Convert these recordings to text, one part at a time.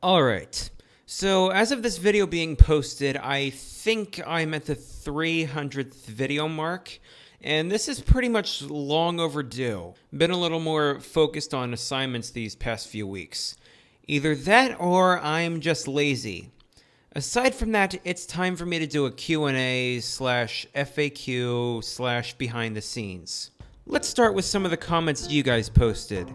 Alright, so as of this video being posted, I think I'm at the 300th video mark, and this is pretty much long overdue. Been a little more focused on assignments these past few weeks. Either that or I'm just lazy. Aside from that, it's time for me to do a Q&A slash FAQ slash behind the scenes. Let's start with some of the comments you guys posted.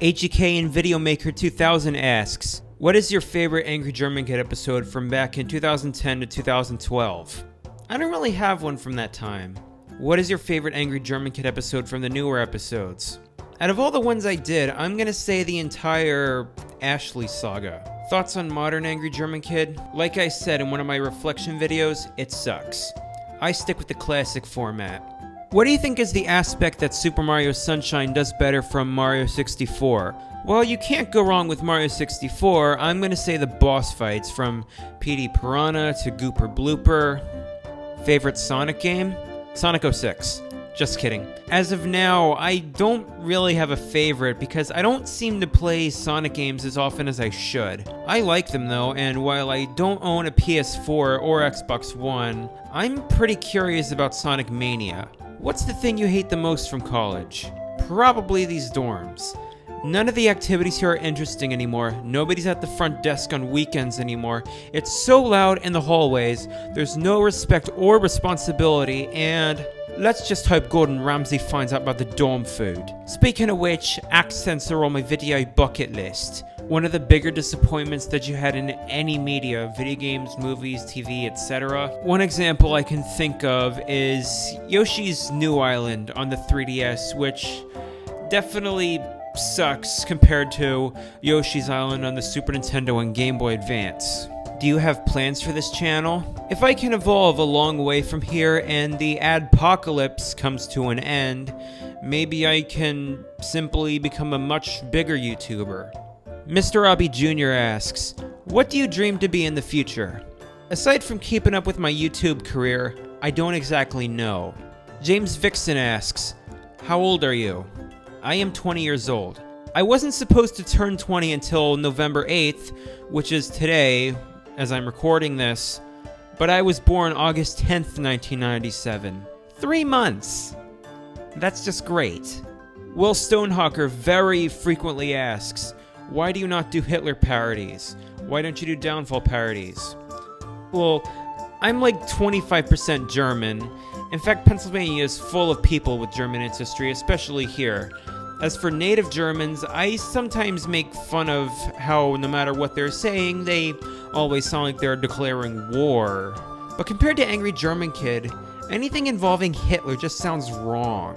HEK and Videomaker 2000 asks, what is your favorite Angry German Kid episode from back in 2010 to 2012? I don't really have one from that time. What is your favorite Angry German Kid episode from the newer episodes? Out of all the ones I did, I'm gonna say the entire Ashley saga. Thoughts on modern Angry German Kid? Like I said in one of my reflection videos, it sucks. I stick with the classic format. What do you think is the aspect that Super Mario Sunshine does better from Mario 64? Well, you can't go wrong with Mario 64. I'm gonna say the boss fights, from PD Piranha to Gooper Blooper. Favorite Sonic game? Sonic 06. Just kidding. As of now, I don't really have a favorite because I don't seem to play Sonic games as often as I should. I like them though, and while I don't own a PS4 or Xbox One, I'm pretty curious about Sonic Mania. What's the thing you hate the most from college? Probably these dorms. None of the activities here are interesting anymore. Nobody's at the front desk on weekends anymore. It's so loud in the hallways. There's no respect or responsibility, and let's just hope Gordon Ramsay finds out about the dorm food. Speaking of which, accents are on my video bucket list. One of the bigger disappointments that you had in any media, video games, movies, TV, etc. One example I can think of is Yoshi's New Island on the 3DS, which definitely sucks compared to Yoshi's Island on the Super Nintendo and Game Boy Advance. Do you have plans for this channel? If I can evolve a long way from here and the adpocalypse comes to an end, maybe I can simply become a much bigger YouTuber. Mr. Robbie Jr. asks, what do you dream to be in the future? Aside from keeping up with my YouTube career, I don't exactly know. James Vixen asks, how old are you? I am 20 years old. I wasn't supposed to turn 20 until November 8th, which is today, as I'm recording this, but I was born August 10th, 1997. 3 months! That's just great. Will Stonehawker very frequently asks, why do you not do Hitler parodies? Why don't you do Downfall parodies? Well, I'm like 25% German. In fact, Pennsylvania is full of people with German ancestry, especially here. As for native Germans, I sometimes make fun of how no matter what they're saying, they always sound like they're declaring war. But compared to Angry German Kid, anything involving Hitler just sounds wrong.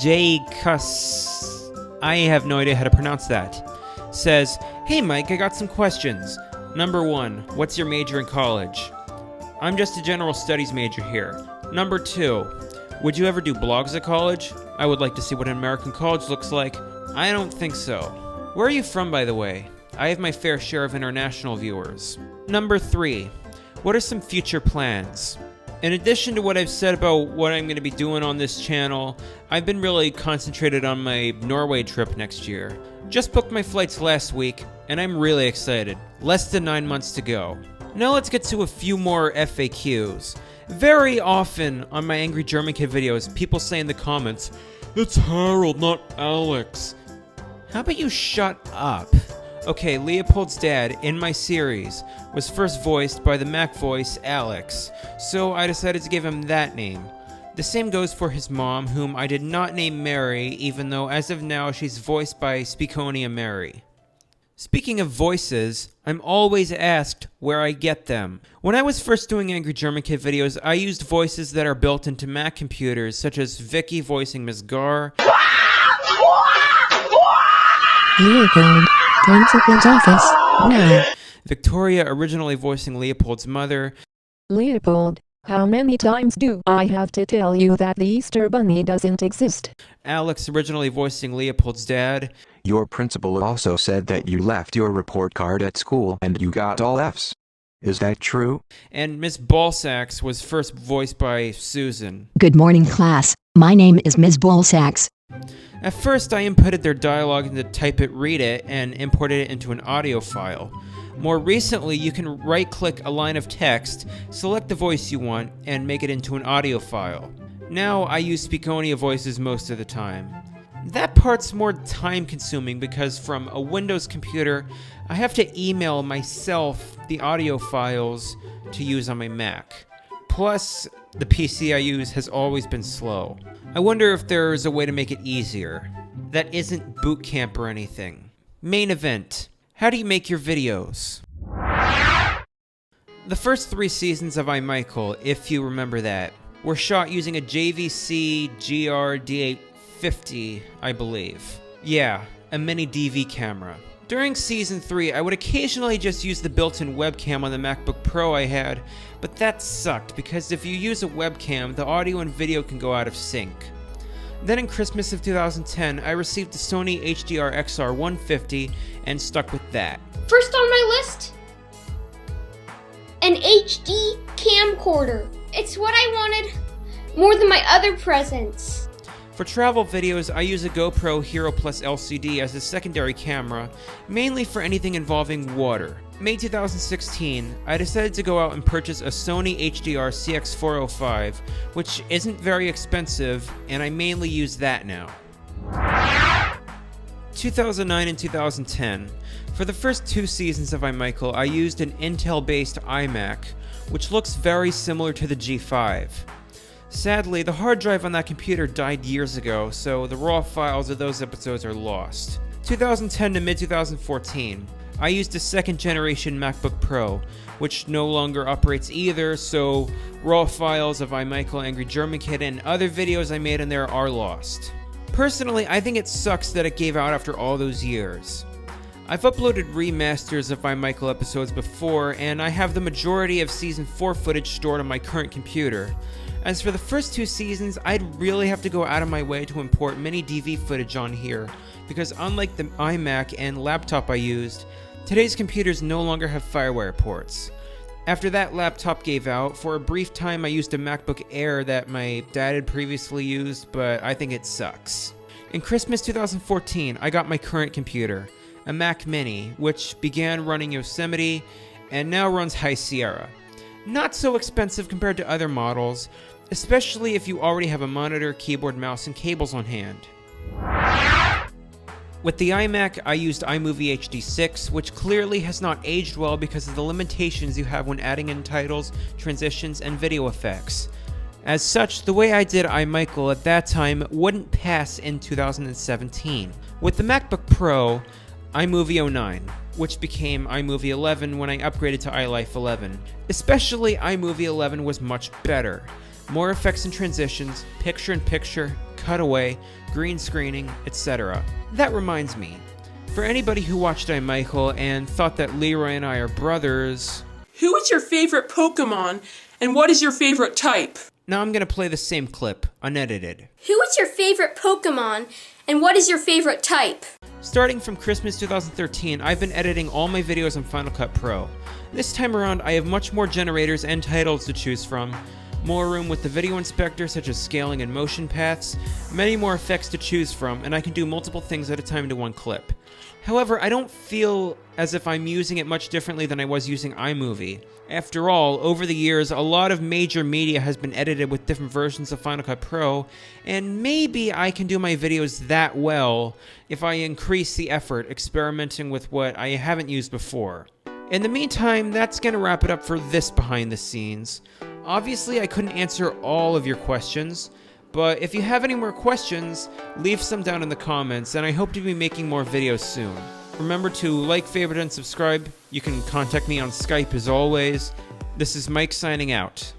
Jay Cuss, I have no idea how to pronounce that, says, hey Mike, I got some questions. Number 1, what's your major in college? I'm just a general studies major here. Number 2, would you ever do blogs at college? I would like to see what an American college looks like. I don't think so. Where are you from, by the way? I have my fair share of international viewers. Number 3, what are some future plans? In addition to what I've said about what I'm going to be doing on this channel, I've been really concentrated on my Norway trip next year. Just booked my flights last week, and I'm really excited. Less than 9 months to go. Now let's get to a few more FAQs. Very often on my Angry German Kid videos, people say in the comments, it's Harold, not Alex. How about you shut up? Okay, Leopold's dad, in my series, was first voiced by the Mac voice Alex, so I decided to give him that name. The same goes for his mom, whom I did not name Mary, even though as of now she's voiced by Speakonia Mary. Speaking of voices, I'm always asked where I get them. When I was first doing Angry German Kid videos, I used voices that are built into Mac computers, such as Vicky voicing Ms. Gar, Leopold, Principal's office, now. Victoria originally voicing Leopold's mother, Leopold, how many times do I have to tell you that the Easter Bunny doesn't exist? Alex originally voicing Leopold's dad, Your principal also said that you left your report card at school and you got all Fs. Is that true? and Miss Ballsacks was first voiced by Susan. Good morning, class. My name is Ms. Bullsacks. At first, I inputted their dialogue into Type It, Read It, and imported it into an audio file. More recently, you can right-click a line of text, select the voice you want, and make it into an audio file. Now, I use Speakonia voices most of the time. That part's more time-consuming because from a Windows computer, I have to email myself the audio files to use on my Mac. Plus, the PC I use has always been slow. I wonder if there's a way to make it easier. That isn't boot camp or anything. Main event. How do you make your videos? The first 3 seasons of iMichael, if you remember that, were shot using a JVC GR-D850, I believe. Yeah, a mini DV camera. During season 3, I would occasionally just use the built-in webcam on the MacBook Pro I had, but that sucked because if you use a webcam, the audio and video can go out of sync. Then in Christmas of 2010, I received the Sony HDR XR 150 and stuck with that. First on my list, an HD camcorder. It's what I wanted more than my other presents. For travel videos, I use a GoPro Hero Plus LCD as a secondary camera, mainly for anything involving water. May 2016, I decided to go out and purchase a Sony HDR CX405, which isn't very expensive, and I mainly use that now. 2009 and 2010. For the first 2 seasons of iMichael, I used an Intel-based iMac, which looks very similar to the G5. Sadly, the hard drive on that computer died years ago, so the raw files of those episodes are lost. 2010 to mid-2014, I used a 2nd generation MacBook Pro, which no longer operates either, so raw files of iMichael Angry German Kid and other videos I made in there are lost. Personally, I think it sucks that it gave out after all those years. I've uploaded remasters of iMichael episodes before, and I have the majority of Season 4 footage stored on my current computer. As for the first 2 seasons, I'd really have to go out of my way to import mini DV footage on here, because unlike the iMac and laptop I used, today's computers no longer have FireWire ports. After that laptop gave out, for a brief time I used a MacBook Air that my dad had previously used, but I think it sucks. In Christmas 2014, I got my current computer, a Mac Mini, which began running Yosemite and now runs High Sierra. Not so expensive compared to other models, especially if you already have a monitor, keyboard, mouse, and cables on hand. With the iMac, I used iMovie HD6, which clearly has not aged well because of the limitations you have when adding in titles, transitions, and video effects. As such, the way I did iMichael at that time wouldn't pass in 2017. With the MacBook Pro, iMovie 09, which became iMovie 11 when I upgraded to iLife 11. Especially iMovie 11 was much better. More effects and transitions, picture-in-picture, cutaway, green screening, etc. That reminds me, for anybody who watched iMichael and thought that Leroy and I are brothers... Who is your favorite Pokemon, and what is your favorite type? Now I'm gonna play the same clip, unedited. Who is your favorite Pokemon, and what is your favorite type? Starting from Christmas 2013, I've been editing all my videos on Final Cut Pro. This time around, I have much more generators and titles to choose from, more room with the video inspector such as scaling and motion paths, many more effects to choose from, and I can do multiple things at a time to one clip. However, I don't feel as if I'm using it much differently than I was using iMovie. After all, over the years, a lot of major media has been edited with different versions of Final Cut Pro, and maybe I can do my videos that well if I increase the effort experimenting with what I haven't used before. In the meantime, that's gonna wrap it up for this behind the scenes. Obviously, I couldn't answer all of your questions, but if you have any more questions, leave some down in the comments, and I hope to be making more videos soon. Remember to like, favorite, and subscribe. You can contact me on Skype as always. This is Mike signing out.